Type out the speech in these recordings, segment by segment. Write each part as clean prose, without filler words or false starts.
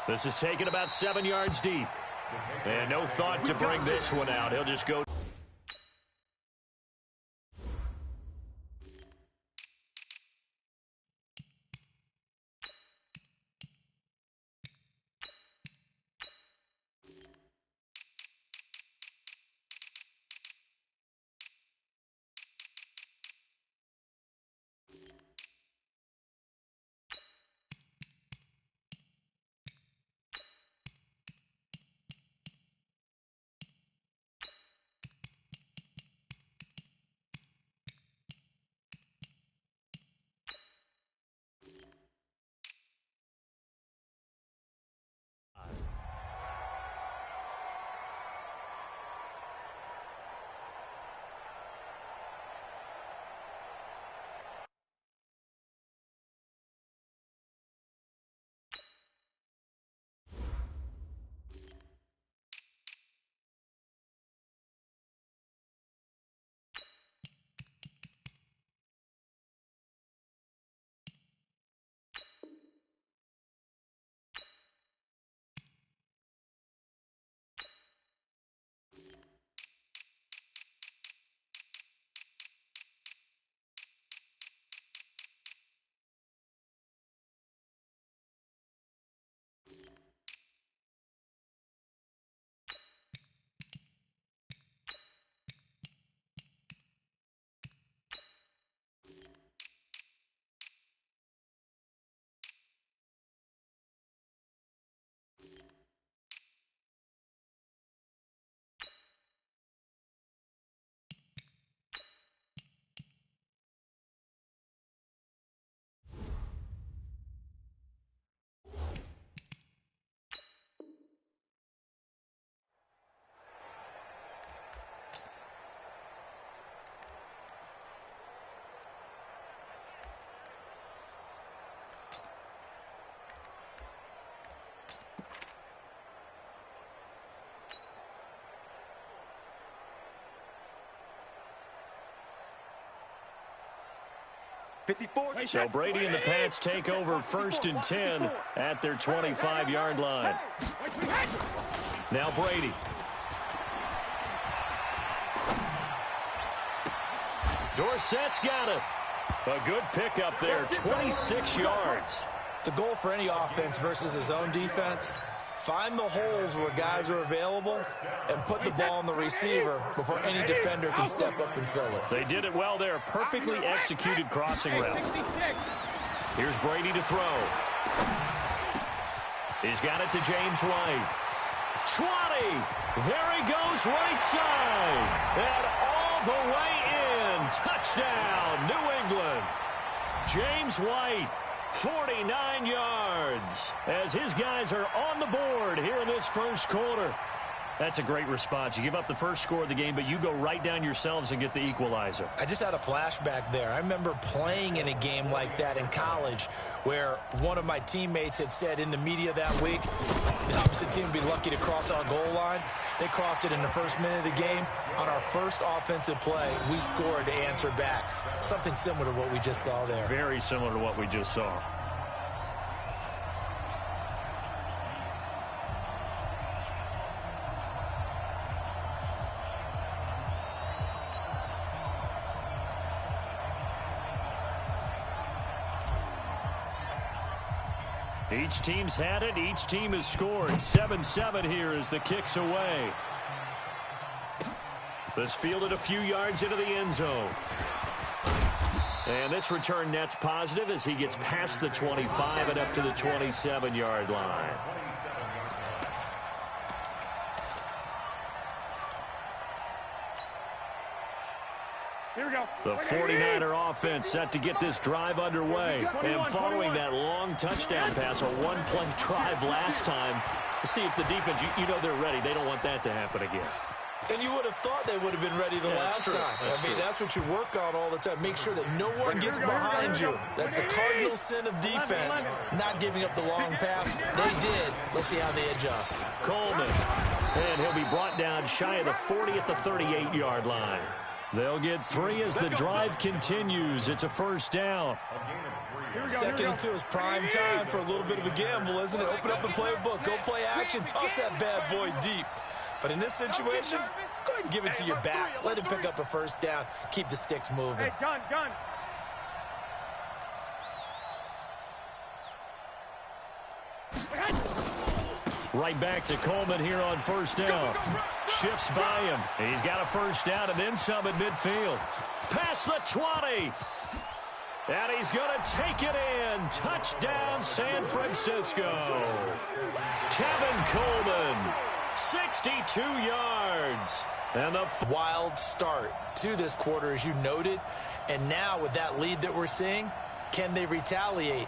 This is taken about 7 yards deep. And no thought to bring this one out. He'll just go. So Brady and the Pats take over 1st and 10 at their 25-yard line. Now Brady. Dorsett's got it. A good pickup there, 26 yards. The goal for any offense versus his own defense, find the holes where guys are available and put the ball on the receiver before any defender can step up and fill it. They did it well there. Perfectly executed crossing route. Here's Brady to throw. He's got it to James White. 20. There he goes right side. And all the way in. Touchdown, New England. James White. 49 yards as his guys are on the board here in this first quarter. That's a great response. You give up the first score of the game, but you go right down yourselves and get the equalizer. I just had a flashback there. I remember playing in a game like that in college where one of my teammates had said in the media that week, the opposite team would be lucky to cross our goal line. They crossed it in the first minute of the game. On our first offensive play, we scored to answer back. Something similar to what we just saw there. Very similar to what we just saw. Each team's had it. Each team has scored. 7-7 here as the kick's away. This fielded a few yards into the end zone. And this return net's positive as he gets past the 25 and up to the 27-yard line. Here we go. The 49er offense set to get this drive underway. And following that long touchdown pass, a one-play drive last time, to see if the defense, you know they're ready. They don't want that to happen again. And you would have thought they would have been ready the last time. I mean, that's what you work on all the time. Make sure that no one gets behind you. That's the cardinal sin of defense, not giving up the long pass. They did. Let's see how they adjust. Coleman. And he'll be brought down shy of the 40 at the 38-yard line. They'll get 3 as the drive continues. It's a first down. Second and 2 is prime time for a little bit of a gamble, isn't it? Open up the playbook, go play action, toss that bad boy deep. But in this situation, go ahead and give it to your back. Let him pick up a first down. Keep the sticks moving. Hey, gun. Right back to Coleman here on first down. Shifts by him. He's got a first down and then some at midfield. Past the 20. And he's going to take it in. Touchdown, San Francisco. Tevin Coleman, 62 yards. And a wild start to this quarter, as you noted. And now with that lead that we're seeing, can they retaliate?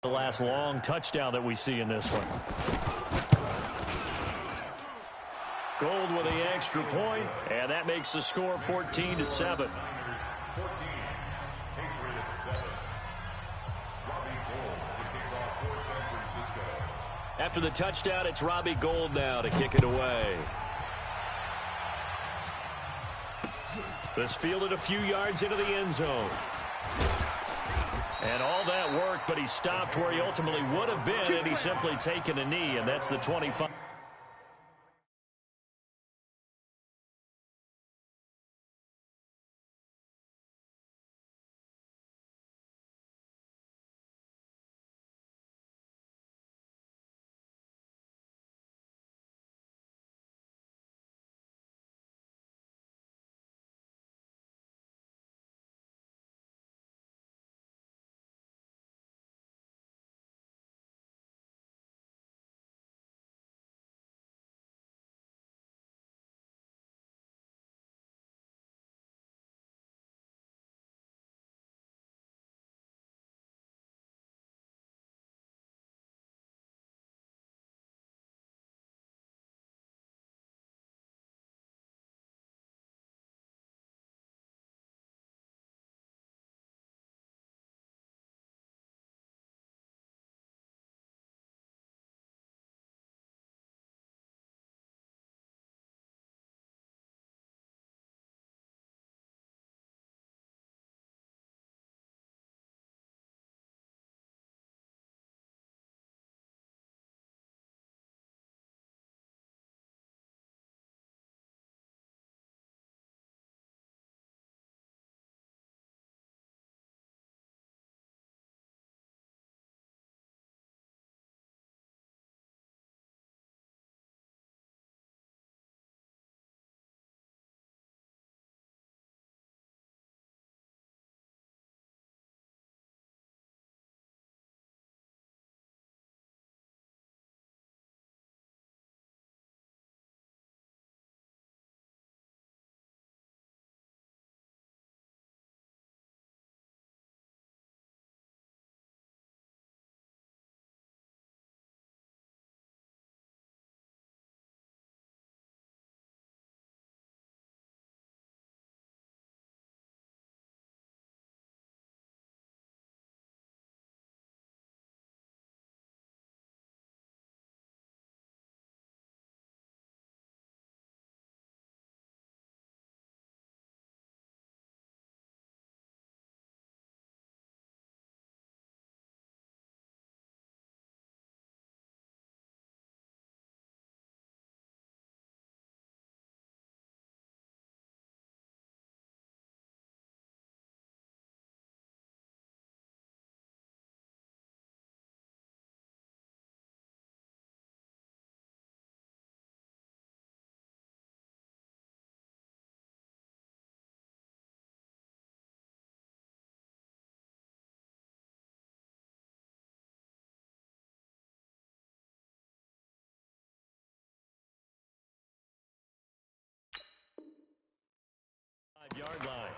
The last long touchdown that we see in this one. Gold with the extra point, and that makes the score 14-7. After the touchdown, it's Robbie Gould now to kick it away. This fielded a few yards into the end zone. And all that work, but he stopped where he ultimately would have been, and he's simply taken a knee, and that's the 25. Yard line.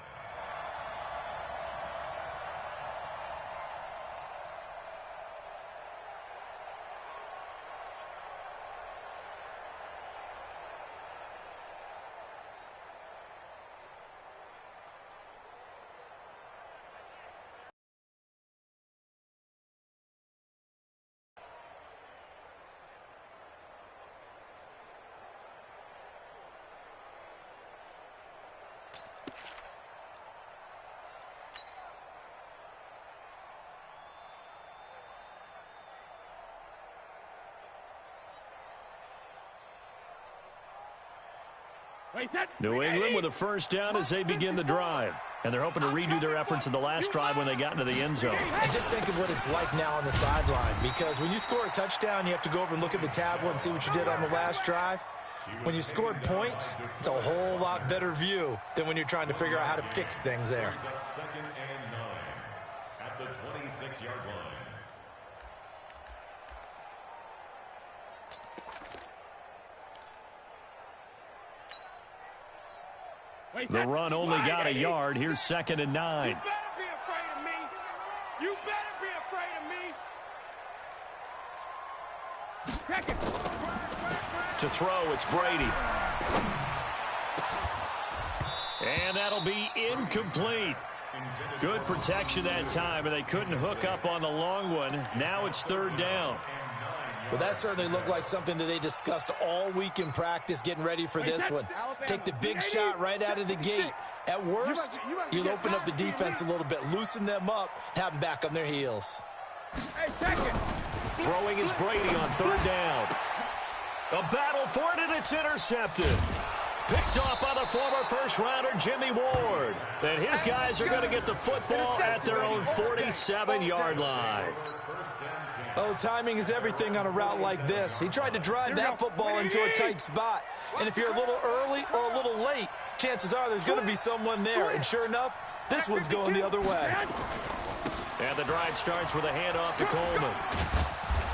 New England with a first down as they begin the drive. And they're hoping to redo their efforts in the last drive when they got into the end zone. And just think of what it's like now on the sideline, because when you score a touchdown, you have to go over and look at the tablet and see what you did on the last drive. When you scored points, it's a whole lot better view than when you're trying to figure out how to fix things there. Second and 9 at the 26-yard line. The run only got a yard. Here's second and 9. You better be afraid of me. You better be afraid of me. To throw, it's Brady. And that'll be incomplete. Good protection that time, and they couldn't hook up on the long one. Now it's third down. Well, that certainly looked like something that they discussed all week in practice, getting ready for this one. Take the big shot right out of the gate. At worst, you'll open up the defense a little bit, loosen them up, have them back on their heels. Throwing is Brady on third down. A battle for it, and it's intercepted. Picked off by the former first-rounder Jimmy Ward. And his guys are going to get the football at their own 47-yard line. Oh, timing is everything on a route like this. He tried to drive that football into a tight spot. And if you're a little early or a little late, chances are there's going to be someone there. And sure enough, this one's going the other way. And the drive starts with a handoff to Coleman.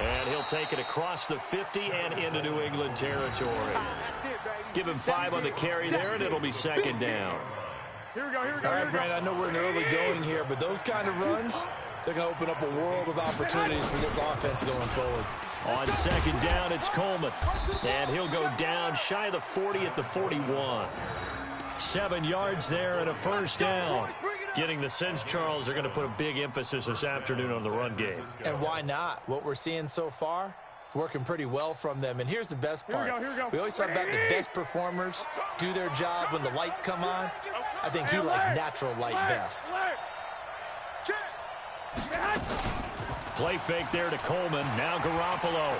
And he'll take it across the 50 and into New England territory. Give him 5 on the carry there, and it'll be second down. Here we go. All right, Brandon, I know we're in the early going here, but those kind of runs, they're going to open up a world of opportunities for this offense going forward. On second down, it's Coleman. And he'll go down shy of the 40 at the 41. 7 yards there and a first down. Getting the sense, Charles, they're going to put a big emphasis this afternoon on the run game. And why not? What we're seeing so far, it's working pretty well from them. And here's the best part. We always talk about the best performers do their job when the lights come on. I think he likes natural light best. Play fake there to Coleman. Now Garoppolo.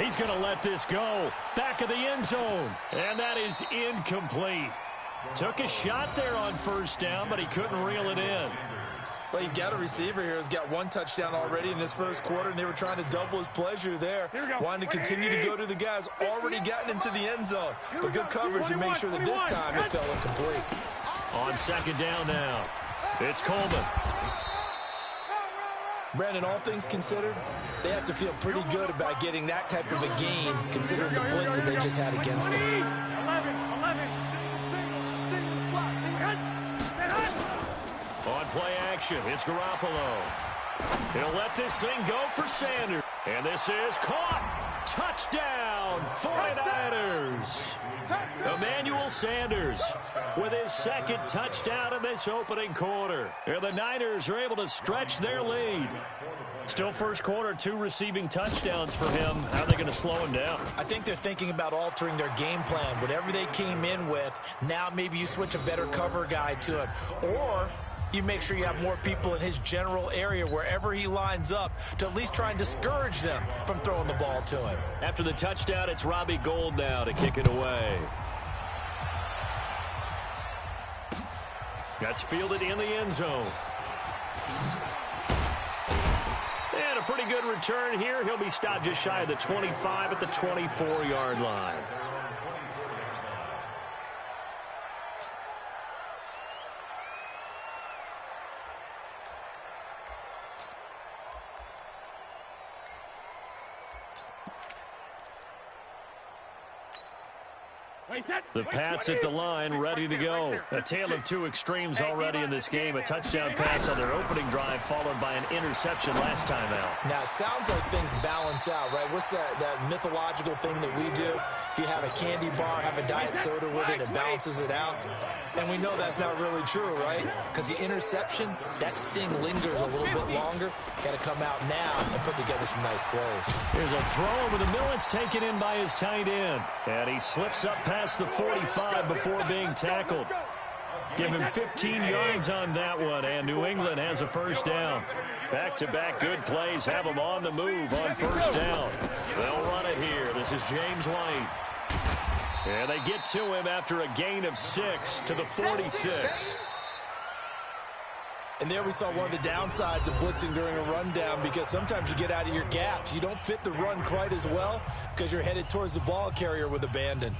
He's going to let this go. Back of the end zone. And that is incomplete. Took a shot there on first down, but he couldn't reel it in. Well, you've got a receiver here who's got 1 touchdown already in this first quarter, and they were trying to double his pleasure there. Wanting to continue to go to the guys already gotten into the end zone. But good coverage to make sure that this time it fell incomplete. On second down now, it's Coleman. Brandon, all things considered, they have to feel pretty good about getting that type of a gain, considering the blitz that they just had against them. On play action, it's Garoppolo. He'll let this thing go for Sanders. And this is caught. Touchdown, 49ers. Emmanuel Sanders with his second touchdown in this opening quarter. And the Niners are able to stretch their lead. Still first quarter, 2 receiving touchdowns for him. How are they going to slow him down? I think they're thinking about altering their game plan. Whatever they came in with, now maybe you switch a better cover guy to it. Or you make sure you have more people in his general area wherever he lines up to at least try and discourage them from throwing the ball to him. After the touchdown, it's Robbie Gould now to kick it away. That's fielded in the end zone. And a pretty good return here. He'll be stopped just shy of the 25 at the 24-yard line. The Pats at the line, ready to go. A tale of 2 extremes already in this game. A touchdown pass on their opening drive, followed by an interception last time out. Now, it sounds like things balance out, right? What's that mythological thing that we do? If you have a candy bar, have a diet soda with it, it balances it out. And we know that's not really true, right? Because the interception, that sting lingers a little bit longer. Got to come out now and put together some nice plays. Here's a throw over the middle. It's taken in by his tight end. And he slips up past the 45 before being tackled. Give him 15 yards on that one, and New England has a first down. Back-to-back good plays have them on the move on first down. They'll run it here. This is James White. And they get to him after a gain of 6 to the 46. And there we saw one of the downsides of blitzing during a rundown, because sometimes you get out of your gaps. You don't fit the run quite as well because you're headed towards the ball carrier with abandon.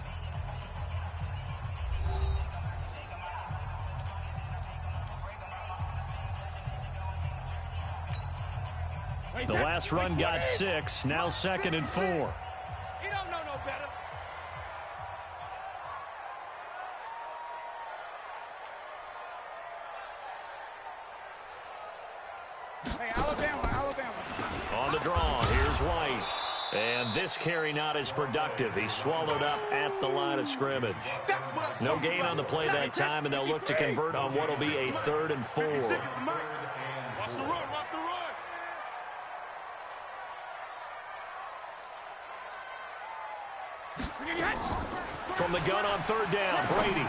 The last run got 6, now 2nd and 4. He don't know no better. Hey, Alabama. On the draw, here's White. And this carry not as productive. He's swallowed up at the line of scrimmage. No gain on the play that time, and they'll look to convert on what will be a 3rd and 4. Watch the run. From the gun on 3rd down, Brady.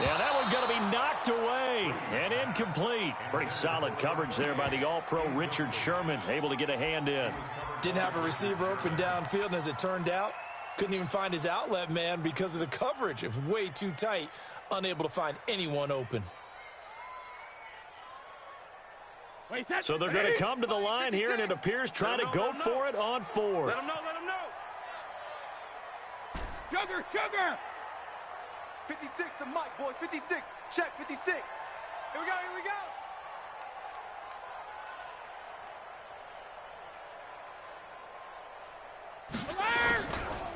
Yeah, that one's going to be knocked away and incomplete. Pretty solid coverage there by the All-Pro Richard Sherman, able to get a hand in. Didn't have a receiver open downfield, and as it turned out, couldn't even find his outlet man because of the coverage. It was way too tight, unable to find anyone open. So they're going to come to the line here, and it appears trying to go for it on 4th. Let him know. Sugar. 56 to Mike, boys. 56. Check 56. Here we go.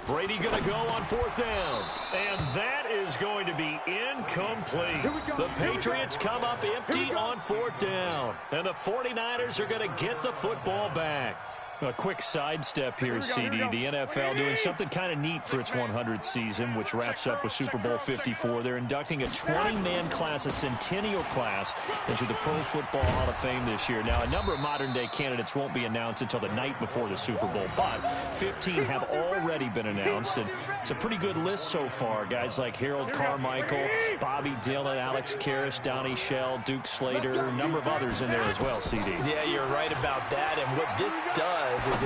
Brady going to go on 4th down. And that is going to be incomplete. The Patriots come up empty on 4th down. And the 49ers are going to get the football back. A quick sidestep here, CD. The NFL doing something kind of neat for its 100th season, which wraps up with Super Bowl 54. They're inducting a 20-man class, a centennial class, into the Pro Football Hall of Fame this year. Now, a number of modern-day candidates won't be announced until the night before the Super Bowl, but 15 have already been announced, and it's a pretty good list so far. Guys like Harold Carmichael, Bobby Dillon, Alex Karras, Donnie Shell, Duke Slater, a number of others in there as well, CD. Yeah, you're right about that, and what this does is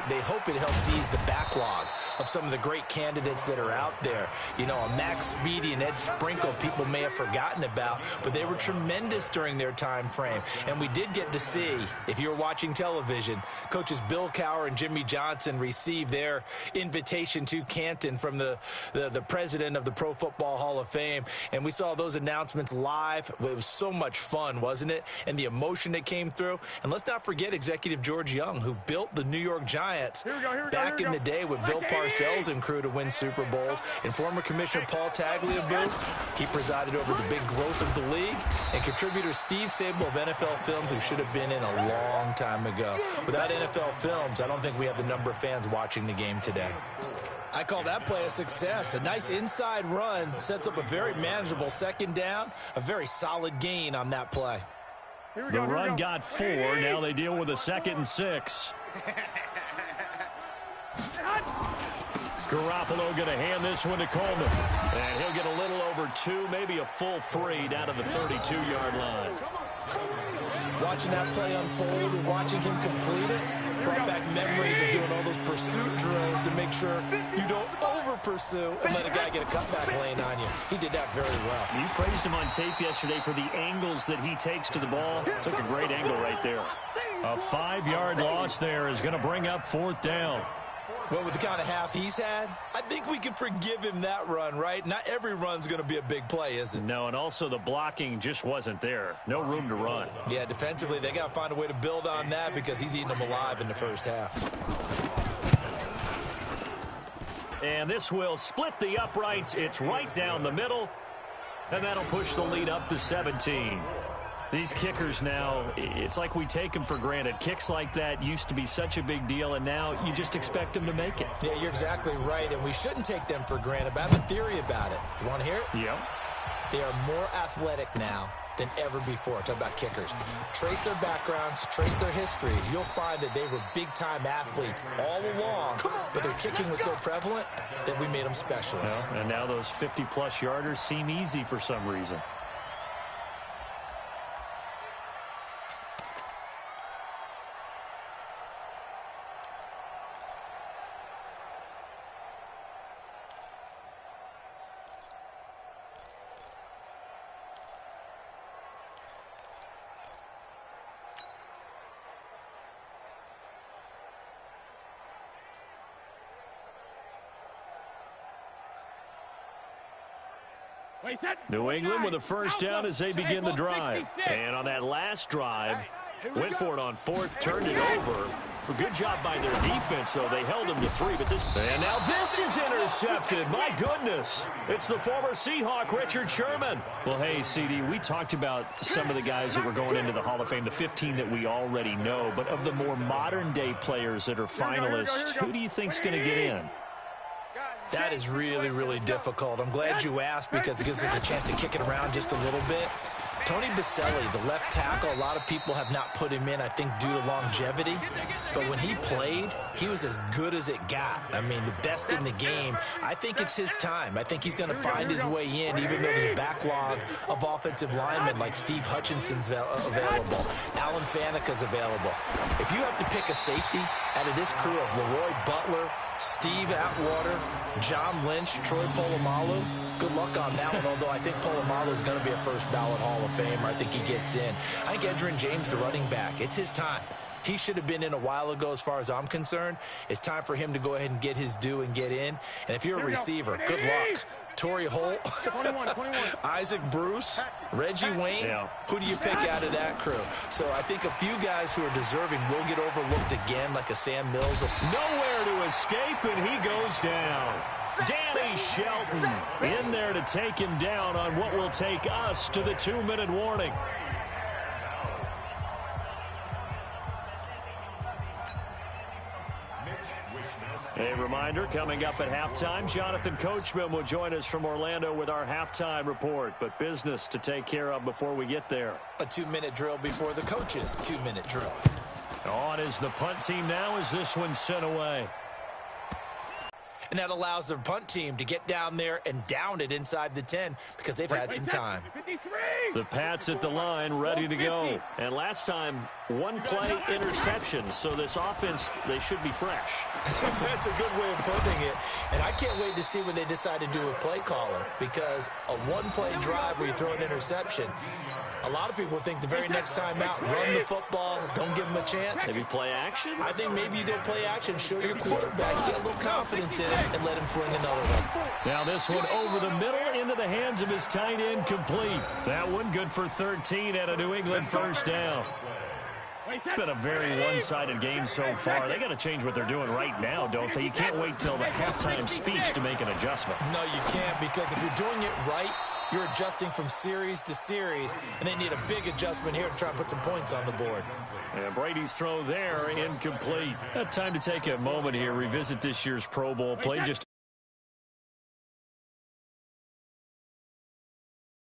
they hope it helps ease the backlog of some of the great candidates that are out there. You know, a Max Speedy and Ed Sprinkle, people may have forgotten about, but they were tremendous during their time frame. And we did get to see, if you were watching television, coaches Bill Cowher and Jimmy Johnson receive their invitation to Canton from the president of the Pro Football Hall of Fame. And we saw those announcements live. It was so much fun, wasn't it? And the emotion that came through. And let's not forget Executive George Young, who built the New York Giants back in the day with Bill Parcells and crew to win Super Bowls. And former Commissioner Paul Tagliabue, he presided over the big growth of the league. And contributor Steve Sable of NFL Films, who should have been in a long time ago. Without NFL Films, I don't think we have the number of fans watching the game today. I call that play a success. A nice inside run sets up a very manageable 2nd down, a very solid gain on that play. The run got 4. Now they deal with a 2nd and 6. Garoppolo going to hand this one to Coleman. And he'll get a little over 2, maybe a full 3 down to the 32-yard line. Watching that play unfold and watching him complete it brought back memories of doing all those pursuit drills to make sure you don't over-pursue and let a guy get a cutback lane on you. He did that very well. You praised him on tape yesterday for the angles that he takes to the ball. Took a great angle right there. A 5-yard loss there is going to bring up 4th down. Well, with the kind of half he's had, I think we can forgive him that run, right? Not every run's going to be a big play, is it? No, and also the blocking just wasn't there. No room to run. Yeah, defensively, they got to find a way to build on that because he's eating them alive in the first half. And this will split the uprights. It's right down the middle, and that'll push the lead up to 17. These kickers now, it's like we take them for granted. Kicks like that used to be such a big deal, and now you just expect them to make it. Yeah, you're exactly right, and we shouldn't take them for granted. But I have a theory about it. You want to hear it? Yeah. They are more athletic now than ever before. Talk about kickers. Trace their backgrounds, trace their histories. You'll find that they were big-time athletes all along, but their kicking was so prevalent that we made them specialists. Well, and now those 50-plus yarders seem easy for some reason. New England with a first down as they begin the drive. And on that last drive, went for it on fourth, turned it over. A good job by their defense, though. They held them to 3, but and now this is intercepted. My goodness. It's the former Seahawk, Richard Sherman. Well, hey, CD, we talked about some of the guys that were going into the Hall of Fame, the 15 that we already know. But of the more modern-day players that are finalists, who do you think's going to get in? That is really, really difficult. I'm glad you asked because it gives us a chance to kick it around just a little bit. Tony Baselli, the left tackle, a lot of people have not put him in, I think, due to longevity. But when he played, he was as good as it got. I mean, the best in the game. I think it's his time. I think he's going to find his way in, even though there's a backlog of offensive linemen like Steve Hutchinson's available. Alan Faneca's available. If you have to pick a safety out of this crew of Leroy Butler, Steve Atwater, John Lynch, Troy Polamalu, good luck on that one, although I think Polamalu is going to be a first ballot Hall of Famer. I think he gets in. I think Edgerrin James, the running back, it's his time. He should have been in a while ago as far as I'm concerned. It's time for him to go ahead and get his due and get in. And if you're a receiver, good luck. Torrey Holt, 21. Isaac Bruce, Reggie Wayne. Yeah. Who do you pick out of that crew? So I think a few guys who are deserving will get overlooked again, like a Sam Mills. Nowhere to escape, and he goes down. Danny Shelton in there to take him down on what will take us to the 2-minute warning. A reminder, coming up at halftime, Jonathan Coachman will join us from Orlando with our halftime report. But business to take care of before we get there. A 2-minute drill before the coach's 2-minute drill. On is the punt team now as this one's sent away. And that allows the punt team to get down there and down it inside the 10 because they've had some time. The Pats at the line, ready to go. And last time, one play interception. So this offense, they should be fresh. That's a good way of putting it. And I can't wait to see what they decide to do with play caller because a one-play drive where you throw an interception, a lot of people think the very next time out, run the football, don't give them a chance. Maybe play action? I think maybe you go play action, show your quarterback, get a little confidence in it, and let him fling another one. Now this one over the middle into the hands of his tight end, complete. That one good for 13 at a New England first down. It's been a very one-sided game so far. They got to change what they're doing right now, don't they? You can't wait till the halftime speech to make an adjustment. No, you can't, because if you're doing it right, you're adjusting from series to series, and they need a big adjustment here to try and put some points on the board. And Brady's throw there, incomplete. Time to take a moment here, revisit this year's Pro Bowl. Played just